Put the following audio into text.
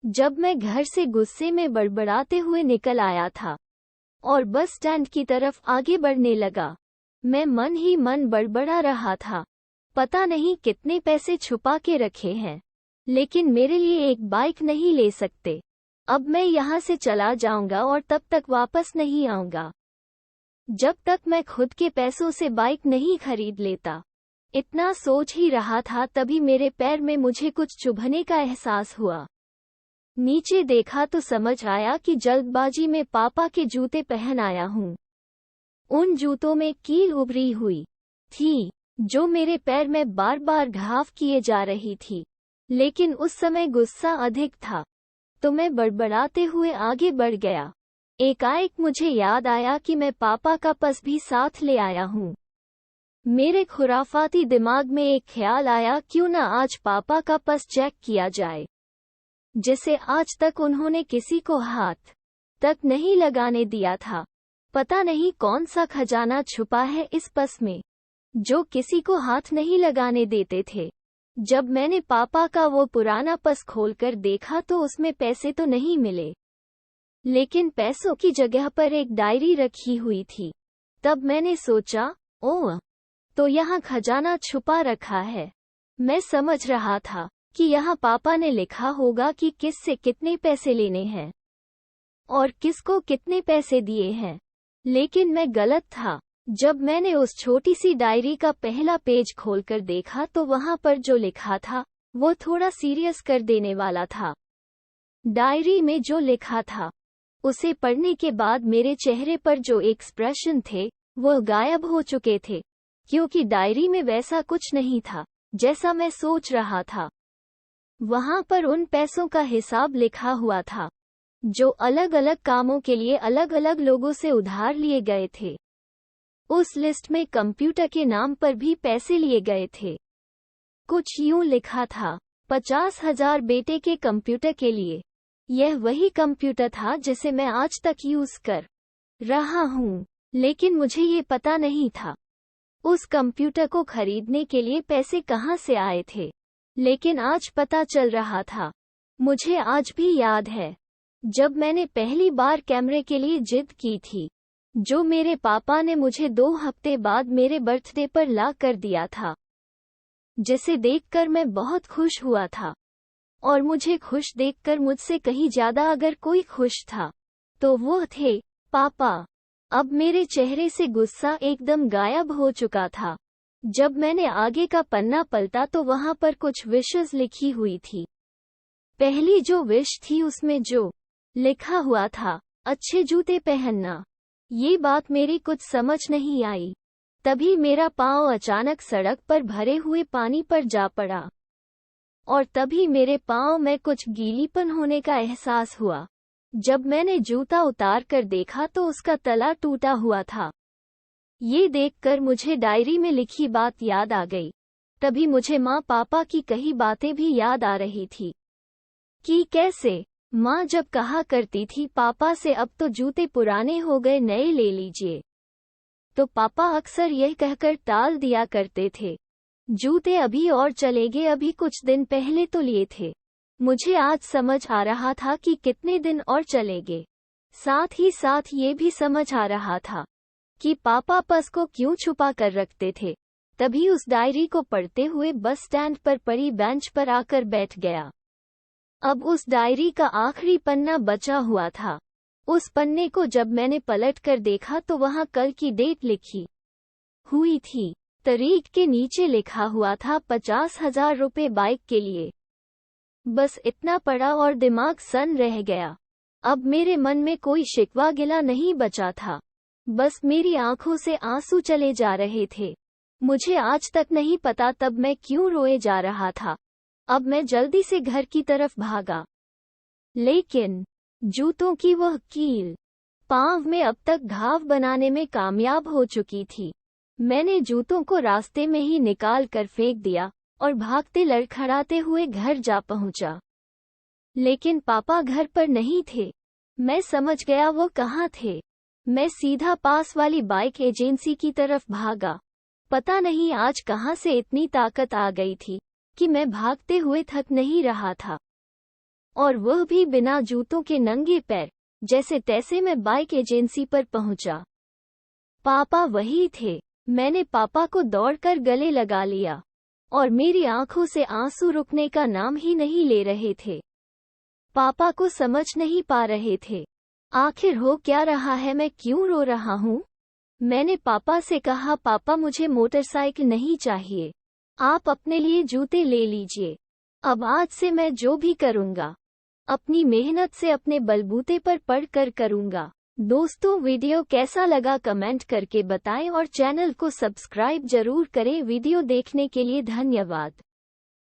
जब मैं घर से गुस्से में बड़बड़ाते हुए निकल आया था और बस स्टैंड की तरफ आगे बढ़ने लगा, मैं मन ही मन बड़बड़ा रहा था। पता नहीं कितने पैसे छुपा के रखे हैं, लेकिन मेरे लिए एक बाइक नहीं ले सकते। अब मैं यहाँ से चला जाऊंगा और तब तक वापस नहीं आऊंगा जब तक मैं खुद के पैसों से बाइक नहीं खरीद लेता। इतना सोच ही रहा था, तभी मेरे पैर में मुझे कुछ चुभने का एहसास हुआ। नीचे देखा तो समझ आया कि जल्दबाजी में पापा के जूते पहन आया हूँ। उन जूतों में कील उभरी हुई थी, जो मेरे पैर में बार बार घाव किए जा रही थी। लेकिन उस समय गुस्सा अधिक था, तो मैं बड़बड़ाते हुए आगे बढ़ गया। एकाएक मुझे याद आया कि मैं पापा का पर्स भी साथ ले आया हूँ। मेरे खुराफाती दिमाग में एक ख्याल आया, क्यों न आज पापा का पर्स चेक किया जाए, जिसे आज तक उन्होंने किसी को हाथ तक नहीं लगाने दिया था। पता नहीं कौन सा खजाना छुपा है इस पर्स में, जो किसी को हाथ नहीं लगाने देते थे। जब मैंने पापा का वो पुराना पर्स खोलकर देखा तो उसमें पैसे तो नहीं मिले, लेकिन पैसों की जगह पर एक डायरी रखी हुई थी। तब मैंने सोचा, ओह, तो यहाँ खजाना छुपा रखा है। मैं समझ रहा था कि यहाँ पापा ने लिखा होगा कि किससे कितने पैसे लेने हैं और किसको कितने पैसे दिए हैं, लेकिन मैं गलत था। जब मैंने उस छोटी सी डायरी का पहला पेज खोलकर देखा तो वहां पर जो लिखा था वो थोड़ा सीरियस कर देने वाला था। डायरी में जो लिखा था उसे पढ़ने के बाद मेरे चेहरे पर जो एक्सप्रेशन थे वो गायब हो चुके थे, क्योंकि डायरी में वैसा कुछ नहीं था जैसा मैं सोच रहा था। वहां पर उन पैसों का हिसाब लिखा हुआ था जो अलग अलग कामों के लिए अलग अलग लोगों से उधार लिए गए थे। उस लिस्ट में कंप्यूटर के नाम पर भी पैसे लिए गए थे। कुछ यूं लिखा था, 50,000 बेटे के कंप्यूटर के लिए। यह वही कंप्यूटर था जिसे मैं आज तक यूज कर रहा हूं, लेकिन मुझे ये पता नहीं था उस कंप्यूटर को खरीदने के लिए पैसे कहां से आए थे। लेकिन आज पता चल रहा था। मुझे आज भी याद है जब मैंने पहली बार कैमरे के लिए जिद की थी, जो मेरे पापा ने मुझे 2 हफ्ते बाद मेरे बर्थडे पर ला कर दिया था, जिसे देखकर मैं बहुत खुश हुआ था। और मुझे खुश देखकर मुझसे कहीं ज्यादा अगर कोई खुश था तो वो थे पापा। अब मेरे चेहरे से गुस्सा एकदम गायब हो चुका था। जब मैंने आगे का पन्ना पलटा तो वहां पर कुछ विशेस लिखी हुई थी। पहली जो विश थी उसमें जो लिखा हुआ था, अच्छे जूते पहनना। ये बात मेरी कुछ समझ नहीं आई। तभी मेरा पांव अचानक सड़क पर भरे हुए पानी पर जा पड़ा और तभी मेरे पांव में कुछ गीलीपन होने का एहसास हुआ। जब मैंने जूता उतार कर देखा तो उसका तला टूटा हुआ था। ये देखकर मुझे डायरी में लिखी बात याद आ गई। तभी मुझे माँ पापा की कही बातें भी याद आ रही थी कि कैसे माँ जब कहा करती थी पापा से, अब तो जूते पुराने हो गए, नए ले लीजिए, तो पापा अक्सर यह कहकर टाल दिया करते थे, जूते अभी और चलेंगे, अभी कुछ दिन पहले तो लिए थे। मुझे आज समझ आ रहा था कि कितने दिन और चलेंगे। साथ ही साथ ये भी समझ आ रहा था कि पापा पर्स को क्यों छुपा कर रखते थे। तभी उस डायरी को पढ़ते हुए बस स्टैंड पर पड़ी बेंच पर आकर बैठ गया। अब उस डायरी का आखिरी पन्ना बचा हुआ था। उस पन्ने को जब मैंने पलट कर देखा तो वहां कल की डेट लिखी हुई थी। तारीख के नीचे लिखा हुआ था 50,000 रुपये बाइक के लिए। बस इतना पड़ा और दिमाग सन रह गया। अब मेरे मन में कोई शिकवा गिला नहीं बचा था, बस मेरी आंखों से आंसू चले जा रहे थे। मुझे आज तक नहीं पता तब मैं क्यों रोए जा रहा था। अब मैं जल्दी से घर की तरफ भागा, लेकिन जूतों की वह कील पांव में अब तक घाव बनाने में कामयाब हो चुकी थी। मैंने जूतों को रास्ते में ही निकाल कर फेंक दिया और भागते लड़खड़ाते हुए घर जा पहुंचा। लेकिन पापा घर पर नहीं थे। मैं समझ गया वो कहाँ थे। मैं सीधा पास वाली बाइक एजेंसी की तरफ भागा। पता नहीं आज कहाँ से इतनी ताकत आ गई थी कि मैं भागते हुए थक नहीं रहा था। और वह भी बिना जूतों के नंगे पैर। जैसे तैसे मैं बाइक एजेंसी पर पहुंचा। पापा वही थे। मैंने पापा को दौड़कर गले लगा लिया और मेरी आंखों से आंसू रुकने का नाम ही नहीं ले रहे थे। पापा को समझ नहीं पा रहे थे आखिर हो क्या रहा है, मैं क्यों रो रहा हूँ। मैंने पापा से कहा, पापा मुझे मोटरसाइकिल नहीं चाहिए, आप अपने लिए जूते ले लीजिए। अब आज से मैं जो भी करूँगा अपनी मेहनत से अपने बलबूते पर पढ़कर करूँगा। दोस्तों वीडियो कैसा लगा कमेंट करके बताएं और चैनल को सब्सक्राइब जरूर करें। वीडियो देखने के लिए धन्यवाद।